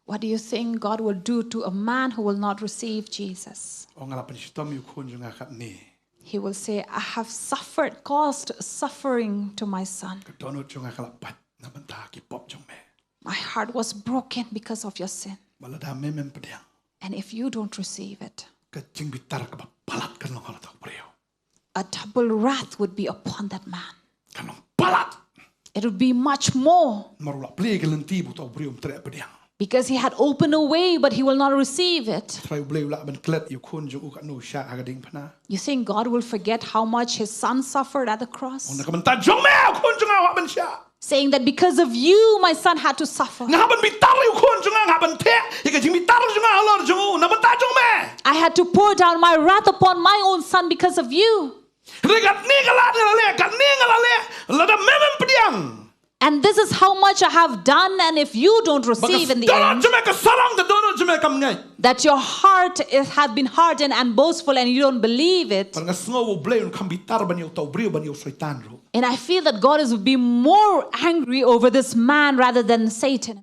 What do you think God will do to a man who will not receive Jesus? He will say, I have suffered, caused suffering to my son. My heart was broken because of your sin. And if you don't receive it, a double wrath would be upon that man. It would be much more. Because he had opened a way, but he will not receive it. You think God will forget how much his son suffered at the cross? Saying that because of you, my son had to suffer. I had to pour down my wrath upon my own son because of you. And this is how much I have done, and if you don't receive in the end, that your heart has been hardened and boastful and you don't believe it. And I feel that God is be more angry over this man rather than Satan.